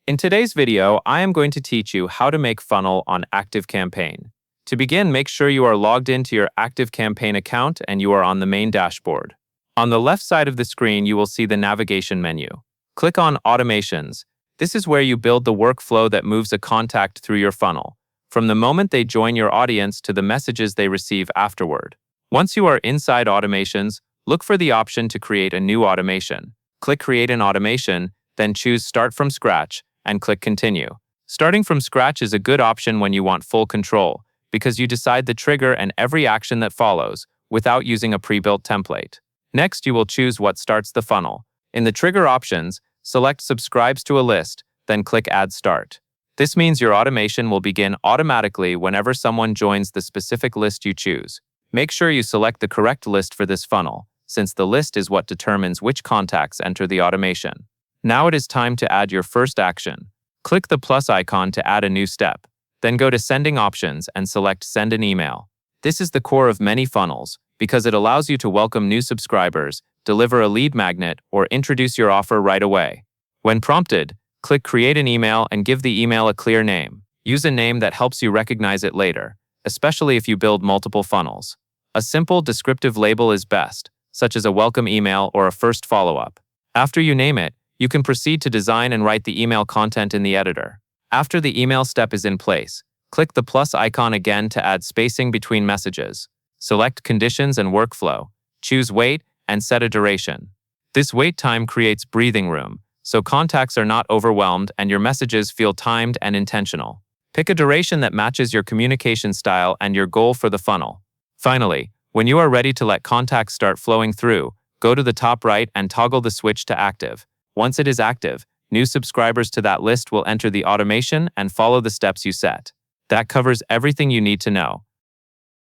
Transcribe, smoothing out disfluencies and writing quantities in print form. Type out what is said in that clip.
In today's video, I am going to teach you how to make funnel on Activecampaign. To begin, make sure you are logged into your Activecampaign account and you are on the main dashboard. On the left side of the screen, you will see the navigation menu. Click on Automations. This is where you build the workflow that moves a contact through your funnel, from the moment they join your audience to the messages they receive afterward. Once you are inside Automations, look for the option to create a new automation. Click Create an Automation, then choose Start from Scratch, and click Continue. Starting from scratch is a good option when you want full control, because you decide the trigger and every action that follows, without using a pre-built template. Next, you will choose what starts the funnel. In the trigger options, select Subscribes to a list, then click Add Start. This means your automation will begin automatically whenever someone joins the specific list you choose. Make sure you select the correct list for this funnel, since the list is what determines which contacts enter the automation. Now it is time to add your first action. Click the plus icon to add a new step. Then go to Sending Options and select Send an Email. This is the core of many funnels because it allows you to welcome new subscribers, deliver a lead magnet, or introduce your offer right away. When prompted, click Create an Email and give the email a clear name. Use a name that helps you recognize it later, especially if you build multiple funnels. A simple descriptive label is best, such as a welcome email or a first follow-up. After you name it, you can proceed to design and write the email content in the editor. After the email step is in place, click the plus icon again to add spacing between messages. Select Conditions and Workflow, choose Wait, and set a duration. This wait time creates breathing room, so contacts are not overwhelmed and your messages feel timed and intentional. Pick a duration that matches your communication style and your goal for the funnel. Finally, when you are ready to let contacts start flowing through, go to the top right and toggle the switch to active. Once it is active, new subscribers to that list will enter the automation and follow the steps you set. That covers everything you need to know.